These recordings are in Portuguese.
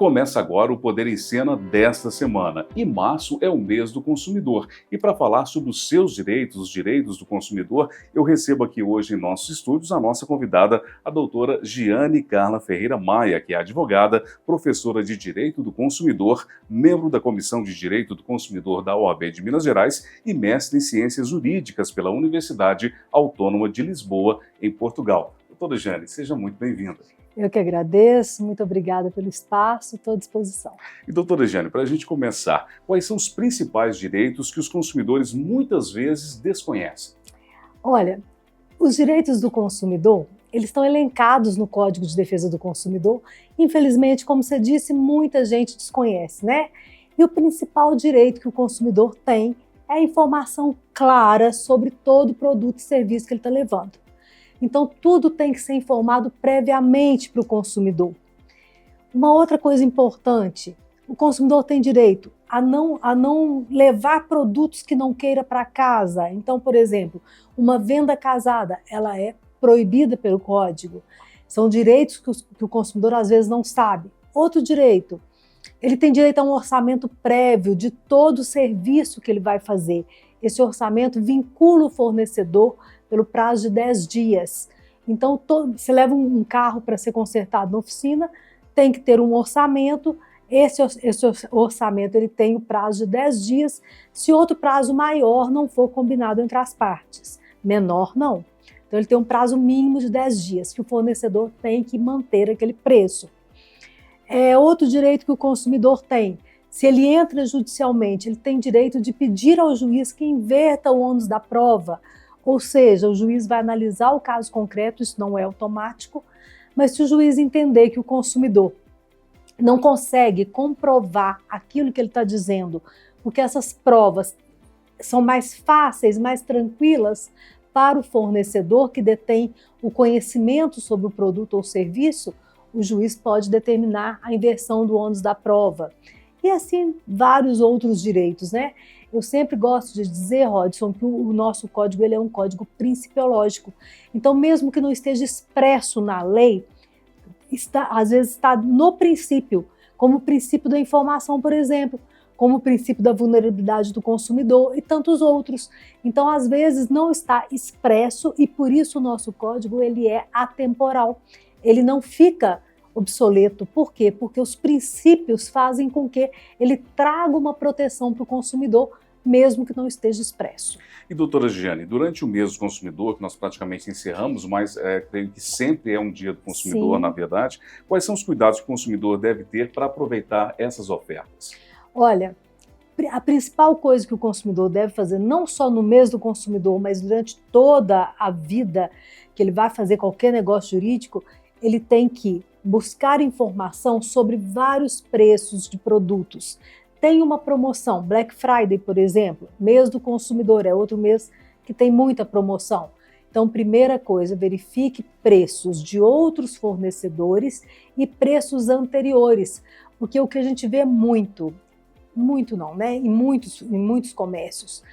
começa agora o Poder em Cena desta semana. E março é o mês do consumidor. E para falar sobre os seus direitos, os direitos do consumidor, eu recebo aqui hoje em nossos estúdios a nossa convidada, a doutora Giane Carla Ferreira Maia, que é advogada, professora de Direito do Consumidor, membro da Comissão de Direito do Consumidor da OAB de Minas Gerais e mestre em Ciências Jurídicas pela Universidade Autônoma de Lisboa, em Portugal. Doutora Giane, seja muito bem-vinda. Eu que agradeço, muito obrigada pelo espaço, estou à disposição. E doutora Giane, para a gente começar, quais são os principais direitos que os consumidores muitas vezes desconhecem? Olha, os direitos do consumidor, eles estão elencados no Código de Defesa do Consumidor. Infelizmente, como você disse, muita gente desconhece, né? E o principal direito que o consumidor tem é a informação clara sobre todo produto e serviço que ele está levando. Então, tudo tem que ser informado previamente para o consumidor. Uma outra coisa importante, o consumidor tem direito a não levar produtos que não queira para casa. Então, por exemplo, uma venda casada, ela é proibida pelo Código. São direitos que o consumidor às vezes não sabe. Outro direito, ele tem direito a um orçamento prévio de todo o serviço que ele vai fazer. Esse orçamento vincula o fornecedor pelo prazo de 10 dias. Então, você leva um carro para ser consertado na oficina, tem que ter um orçamento. Esse orçamento ele tem o prazo de 10 dias, se outro prazo maior não for combinado entre as partes. Menor, não. Então, ele tem um prazo mínimo de 10 dias, que o fornecedor tem que manter aquele preço. Outro direito que o consumidor tem, se ele entra judicialmente, ele tem direito de pedir ao juiz que inverta o ônus da prova. Ou seja, o juiz vai analisar o caso concreto, isso não é automático, mas se o juiz entender que o consumidor não consegue comprovar aquilo que ele está dizendo, porque essas provas são mais fáceis, mais tranquilas para o fornecedor que detém o conhecimento sobre o produto ou serviço, o juiz pode determinar a inversão do ônus da prova. E assim, vários outros direitos, né? Eu sempre gosto de dizer, Rodson, que o nosso código ele é um código principiológico. Então, mesmo que não esteja expresso na lei, às vezes está no princípio, como o princípio da informação, por exemplo, como o princípio da vulnerabilidade do consumidor e tantos outros. Então, às vezes, não está expresso e, por isso, o nosso código ele é atemporal. Ele não fica obsoleto. Por quê? Porque os princípios fazem com que ele traga uma proteção para o consumidor, mesmo que não esteja expresso. E doutora Giane, durante o mês do consumidor, que nós praticamente encerramos, mas creio que sempre é um dia do consumidor, Sim. na verdade, quais são os cuidados que o consumidor deve ter para aproveitar essas ofertas? Olha, a principal coisa que o consumidor deve fazer, não só no mês do consumidor, mas durante toda a vida que ele vai fazer qualquer negócio jurídico, ele tem que buscar informação sobre vários preços de produtos. Tem uma promoção, Black Friday, por exemplo, mês do consumidor, é outro mês que tem muita promoção. Então, primeira coisa, verifique preços de outros fornecedores e preços anteriores, porque o que a gente vê é muito não, né? Em muitos comércios,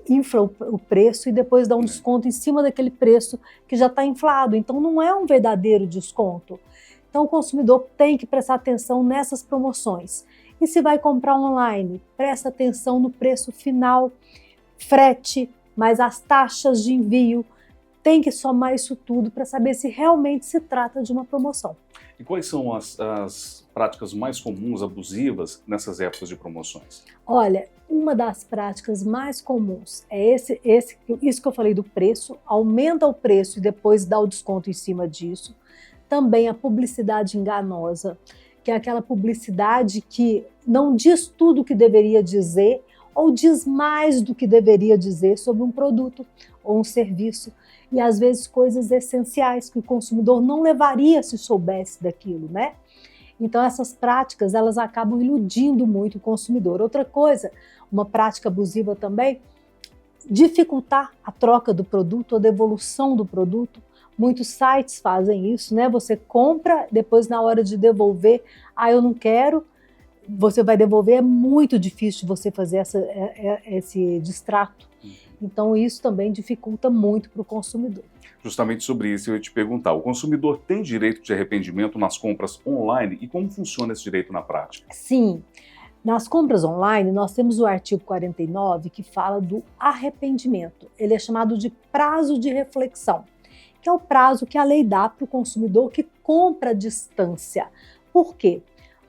infla o preço e depois dá um desconto em cima daquele preço que já está inflado. Então, não é um verdadeiro desconto. Então, o consumidor tem que prestar atenção nessas promoções. E se vai comprar online, presta atenção no preço final, frete, mais as taxas de envio. Tem que somar isso tudo para saber se realmente se trata de uma promoção. E quais são as práticas mais comuns, abusivas, nessas épocas de promoções? Olha, uma das práticas mais comuns é isso que eu falei do preço, aumenta o preço e depois dá o desconto em cima disso. Também a publicidade enganosa, que é aquela publicidade que não diz tudo o que deveria dizer ou diz mais do que deveria dizer sobre um produto ou um serviço. E às vezes coisas essenciais que o consumidor não levaria se soubesse daquilo, né? Então essas práticas, elas acabam iludindo muito o consumidor. Outra coisa, uma prática abusiva também, dificultar a troca do produto, a devolução do produto. Muitos sites fazem isso, né? Você compra, depois na hora de devolver, eu não quero, você vai devolver, é muito difícil você fazer esse distrato. Então isso também dificulta muito para o consumidor. Justamente sobre isso eu ia te perguntar. O consumidor tem direito de arrependimento nas compras online e como funciona esse direito na prática? Sim, nas compras online nós temos o artigo 49 que fala do arrependimento. Ele é chamado de prazo de reflexão, que é o prazo que a lei dá para o consumidor que compra à distância. Por quê?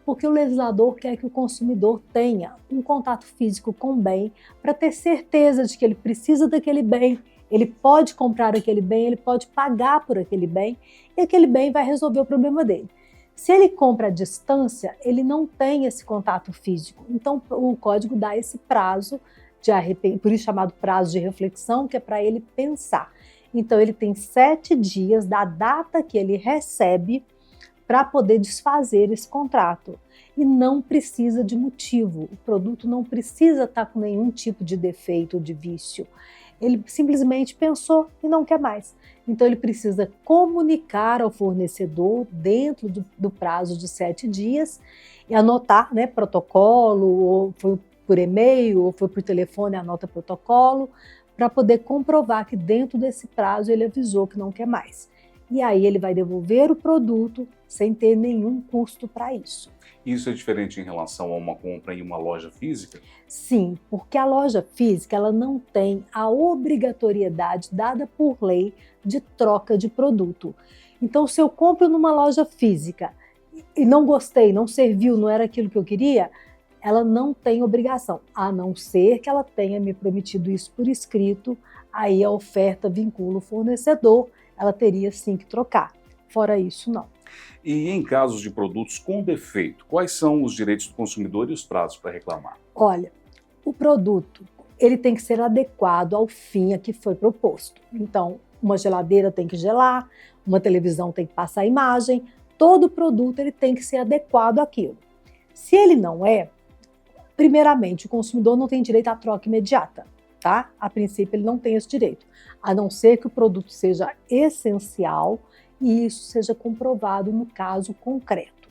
Porque o legislador quer que o consumidor tenha um contato físico com o bem para ter certeza de que ele precisa daquele bem, ele pode comprar aquele bem, ele pode pagar por aquele bem e aquele bem vai resolver o problema dele. Se ele compra à distância, ele não tem esse contato físico. Então, o código dá esse prazo de arrependimento, por isso chamado prazo de reflexão, que é para ele pensar. Então, ele tem 7 dias da data que ele recebe para poder desfazer esse contrato. E não precisa de motivo. O produto não precisa estar com nenhum tipo de defeito ou de vício. Ele simplesmente pensou e não quer mais. Então, ele precisa comunicar ao fornecedor dentro do prazo de 7 dias e anotar, né, protocolo, ou foi por e-mail, ou foi por telefone, anota protocolo, para poder comprovar que dentro desse prazo ele avisou que não quer mais. E aí ele vai devolver o produto sem ter nenhum custo para isso. Isso é diferente em relação a uma compra em uma loja física? Sim, porque a loja física ela não tem a obrigatoriedade dada por lei de troca de produto. Então, se eu compro numa loja física e não gostei, não serviu, não era aquilo que eu queria, ela não tem obrigação, a não ser que ela tenha me prometido isso por escrito, aí a oferta vincula o fornecedor, ela teria sim que trocar. Fora isso, não. E em casos de produtos com defeito, quais são os direitos do consumidor e os prazos para reclamar? Olha, o produto ele tem que ser adequado ao fim a que foi proposto. Então, uma geladeira tem que gelar, uma televisão tem que passar a imagem, todo produto ele tem que ser adequado àquilo. Se ele não é, primeiramente, o consumidor não tem direito à troca imediata, tá? A princípio, ele não tem esse direito, a não ser que o produto seja essencial e isso seja comprovado no caso concreto.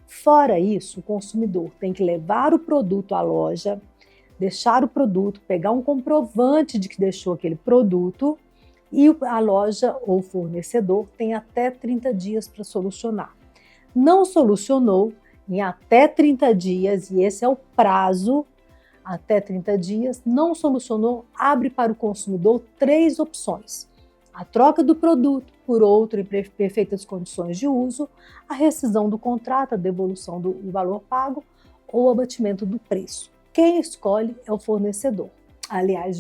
Fora isso, o consumidor tem que levar o produto à loja, deixar o produto, pegar um comprovante de que deixou aquele produto e a loja ou fornecedor tem até 30 dias para solucionar. Não solucionou em até 30 dias, e esse é o prazo, até 30 dias, não solucionou, abre para o consumidor 3 opções. A troca do produto por outro em perfeitas condições de uso, a rescisão do contrato, a devolução do valor pago ou o abatimento do preço. Quem escolhe é o fornecedor. Aliás,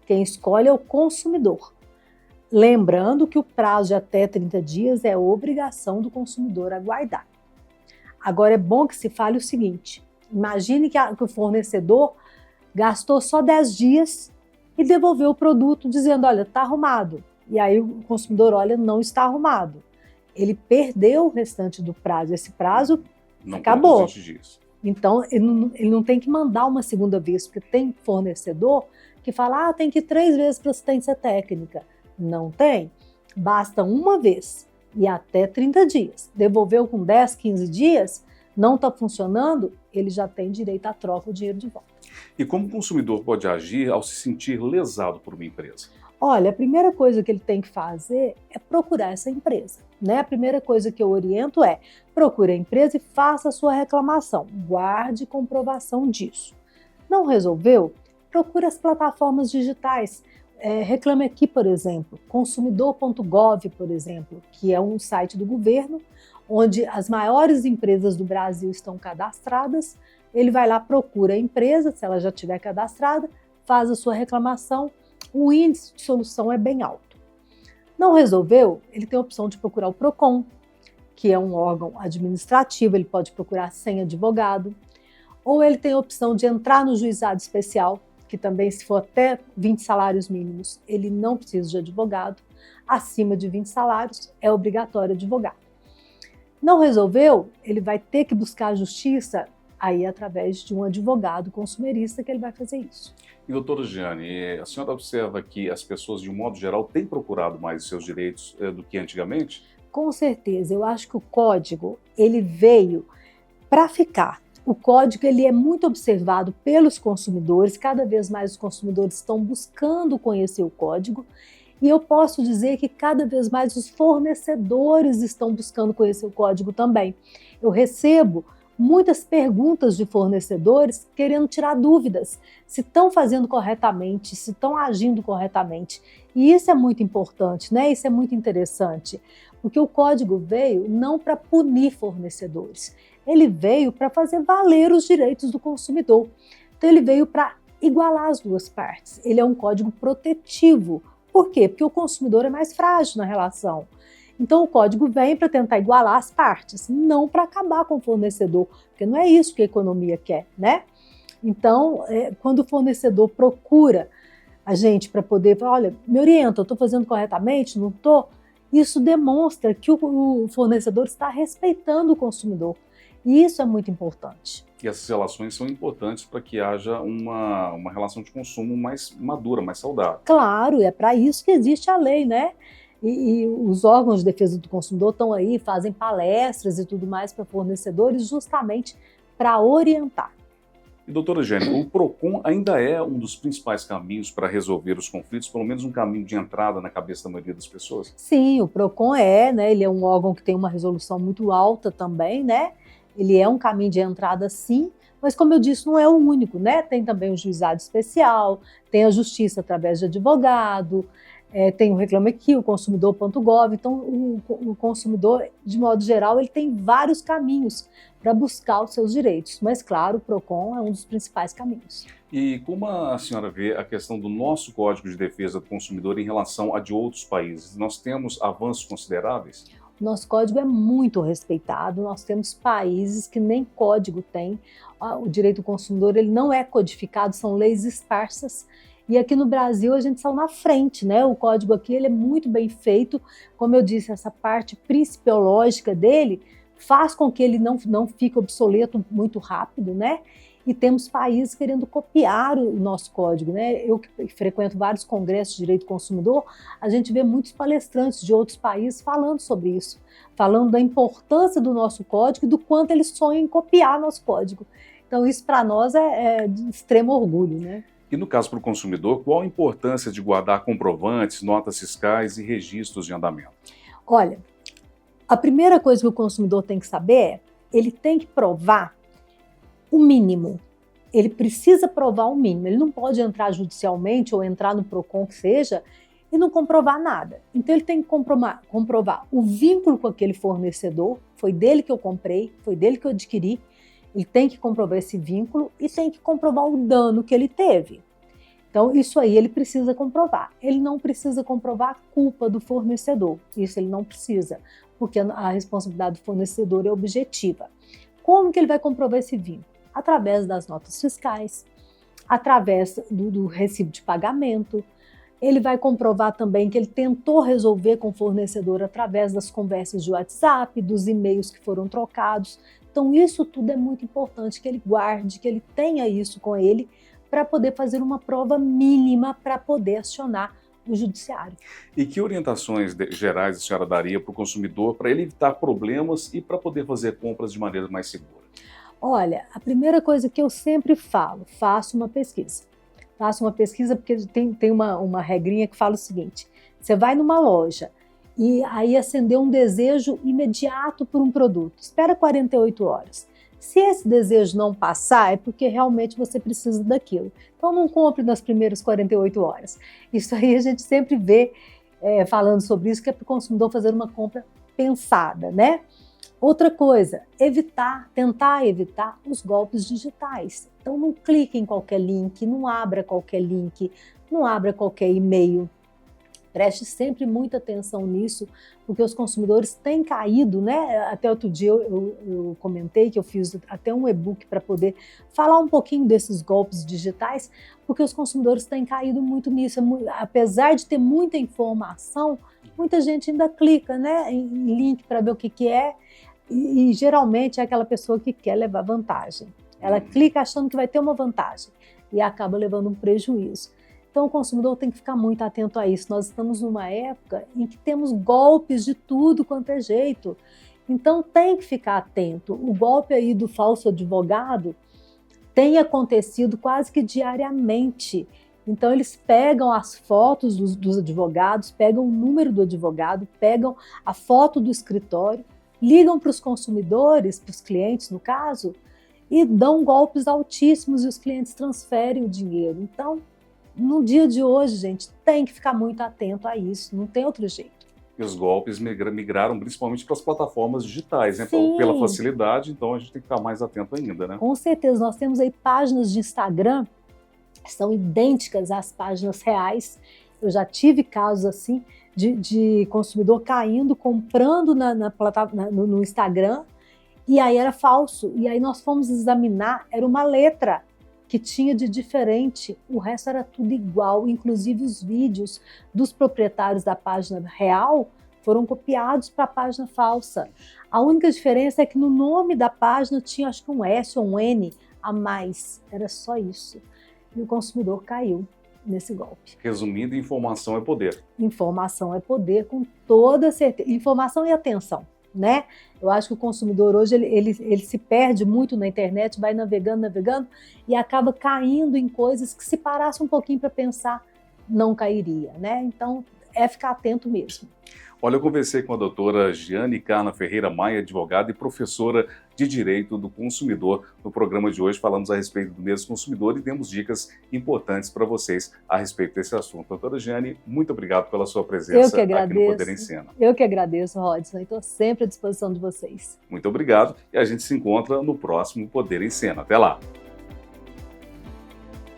quem escolhe é o consumidor. Lembrando que o prazo de até 30 dias é obrigação do consumidor aguardar. Agora é bom que se fale o seguinte, imagine que o fornecedor gastou só 10 dias e devolveu o produto dizendo, olha, está arrumado. E aí o consumidor olha, não está arrumado. Ele perdeu o restante do prazo, esse prazo Não acabou. Disso. Então ele não tem que mandar uma segunda vez, porque tem fornecedor que fala, tem que ir 3 vezes para assistência técnica. Não tem, basta uma vez e até 30 dias. Devolveu com 10, 15 dias, não está funcionando, ele já tem direito à troca, o dinheiro de volta. E como o consumidor pode agir ao se sentir lesado por uma empresa? Olha, a primeira coisa que ele tem que fazer é procurar essa empresa, né? A primeira coisa que eu oriento é procure a empresa e faça a sua reclamação. Guarde comprovação disso. Não resolveu? Procure as plataformas digitais. Reclame Aqui, por exemplo, consumidor.gov, por exemplo, que é um site do governo, onde as maiores empresas do Brasil estão cadastradas. Ele vai lá, procura a empresa, se ela já estiver cadastrada, faz a sua reclamação, o índice de solução é bem alto. Não resolveu? Ele tem a opção de procurar o PROCON, que é um órgão administrativo, ele pode procurar sem advogado, ou ele tem a opção de entrar no juizado especial, que também, se for até 20 salários mínimos, ele não precisa de advogado, acima de 20 salários é obrigatório advogado. Não resolveu? Ele vai ter que buscar a justiça aí através de um advogado consumerista que ele vai fazer isso. E doutora Giane, a senhora observa que as pessoas, de um modo geral, têm procurado mais os seus direitos do que antigamente? Com certeza, eu acho que o código ele veio para ficar. O código ele é muito observado pelos consumidores, cada vez mais os consumidores estão buscando conhecer o código E eu posso dizer que cada vez mais os fornecedores estão buscando conhecer o código também. Eu recebo muitas perguntas de fornecedores querendo tirar dúvidas, se estão fazendo corretamente, se estão agindo corretamente. E isso é muito importante, né? Isso é muito interessante, porque o código veio não para punir fornecedores, ele veio para fazer valer os direitos do consumidor. Então ele veio para igualar as duas partes. Ele é um código protetivo. Por quê? Porque o consumidor é mais frágil na relação. Então o código vem para tentar igualar as partes, não para acabar com o fornecedor, porque não é isso que a economia quer, né? Então, quando o fornecedor procura a gente para poder falar, olha, me orienta, eu estou fazendo corretamente, não estou? Isso demonstra que o fornecedor está respeitando o consumidor. E isso é muito importante. E essas relações são importantes para que haja uma relação de consumo mais madura, mais saudável. Claro, é para isso que existe a lei, né? E os órgãos de defesa do consumidor estão aí, fazem palestras e tudo mais para fornecedores justamente para orientar. E, doutora Jane, o PROCON ainda é um dos principais caminhos para resolver os conflitos, pelo menos um caminho de entrada na cabeça da maioria das pessoas? Sim, o PROCON né? Ele é um órgão que tem uma resolução muito alta também, né? Ele é um caminho de entrada, sim, mas como eu disse, não é o único, né? Tem também o juizado especial, tem a justiça através de advogado, tem o Reclame Aqui, o consumidor.gov. Então, o consumidor, de modo geral, ele tem vários caminhos para buscar os seus direitos. Mas, claro, o PROCON é um dos principais caminhos. E como a senhora vê a questão do nosso Código de Defesa do Consumidor em relação a de outros países? Nós temos avanços consideráveis? Nosso código é muito respeitado, nós temos países que nem código tem. O direito do consumidor ele não é codificado, são leis esparsas. E aqui no Brasil a gente saiu na frente, né? O código aqui ele é muito bem feito. Como eu disse, essa parte principiológica dele faz com que ele não fique obsoleto muito rápido, né? E temos países querendo copiar o nosso código, né? Eu que frequento vários congressos de direito do consumidor, a gente vê muitos palestrantes de outros países falando sobre isso, falando da importância do nosso código e do quanto eles sonham em copiar nosso código. Então isso para nós é de extremo orgulho, né? E no caso para o consumidor, qual a importância de guardar comprovantes, notas fiscais e registros de andamento? Olha, a primeira coisa que o consumidor tem que saber é, ele tem que provar o mínimo. Ele precisa provar o mínimo. Ele não pode entrar judicialmente ou entrar no PROCON que seja e não comprovar nada. Então ele tem que comprovar o vínculo com aquele fornecedor, foi dele que eu comprei, foi dele que eu adquiri. Ele tem que comprovar esse vínculo e tem que comprovar o dano que ele teve. Então isso aí ele precisa comprovar. Ele não precisa comprovar a culpa do fornecedor. Isso ele não precisa, porque a responsabilidade do fornecedor é objetiva. Como que ele vai comprovar esse vínculo? Através das notas fiscais, através do recibo de pagamento. Ele vai comprovar também que ele tentou resolver com o fornecedor através das conversas de WhatsApp, dos e-mails que foram trocados. Então isso tudo é muito importante que ele guarde, que ele tenha isso com ele para poder fazer uma prova mínima para poder acionar o judiciário. E que orientações gerais a senhora daria para o consumidor para ele evitar problemas e para poder fazer compras de maneira mais segura? Olha, a primeira coisa que eu sempre falo, faça uma pesquisa. Faça uma pesquisa porque tem uma regrinha que fala o seguinte, você vai numa loja e aí acendeu um desejo imediato por um produto, espera 48 horas. Se esse desejo não passar, é porque realmente você precisa daquilo. Então não compre nas primeiras 48 horas. Isso aí a gente sempre vê falando sobre isso, que é para o consumidor fazer uma compra pensada, né? Outra coisa, tentar evitar os golpes digitais. Então não clique em qualquer link, não abra qualquer link, não abra qualquer e-mail. Preste sempre muita atenção nisso, porque os consumidores têm caído, né? Até outro dia eu comentei que eu fiz até um e-book para poder falar um pouquinho desses golpes digitais, porque os consumidores têm caído muito nisso. Apesar de ter muita informação, muita gente ainda clica, né, em link para ver o que é, e geralmente é aquela pessoa que quer levar vantagem. Ela clica achando que vai ter uma vantagem e acaba levando um prejuízo. Então o consumidor tem que ficar muito atento a isso. Nós estamos numa época em que temos golpes de tudo quanto é jeito. Então tem que ficar atento. O golpe aí do falso advogado tem acontecido quase que diariamente. Então, eles pegam as fotos dos advogados, pegam o número do advogado, pegam a foto do escritório, ligam para os consumidores, para os clientes, no caso, e dão golpes altíssimos e os clientes transferem o dinheiro. Então, no dia de hoje, gente, tem que ficar muito atento a isso, não tem outro jeito. E os golpes migraram principalmente para as plataformas digitais, né? Sim. Pela facilidade, então a gente tem que ficar mais atento ainda, né? Com certeza, nós temos aí páginas de Instagram que são idênticas às páginas reais. Eu já tive casos assim de consumidor caindo, comprando no Instagram, e aí era falso. E aí nós fomos examinar, era uma letra que tinha de diferente, o resto era tudo igual, inclusive os vídeos dos proprietários da página real foram copiados para a página falsa. A única diferença é que no nome da página tinha acho que um S ou um N a mais, era só isso. E o consumidor caiu nesse golpe. Resumindo, informação é poder. Informação é poder, com toda certeza. Informação e atenção, né? Eu acho que o consumidor hoje ele se perde muito na internet, vai navegando e acaba caindo em coisas que, se parasse um pouquinho para pensar, não cairia, né? Então é ficar atento mesmo. Olha, eu conversei com a doutora Giane Carla Ferreira Maia, advogada e professora de Direito do Consumidor. No programa de hoje falamos a respeito do mês do consumidor e demos dicas importantes para vocês a respeito desse assunto. Doutora Giane, muito obrigado pela sua presença aqui no Poder em Cena. Eu que agradeço, Rodson. Estou sempre à disposição de vocês. Muito obrigado e a gente se encontra no próximo Poder em Cena. Até lá!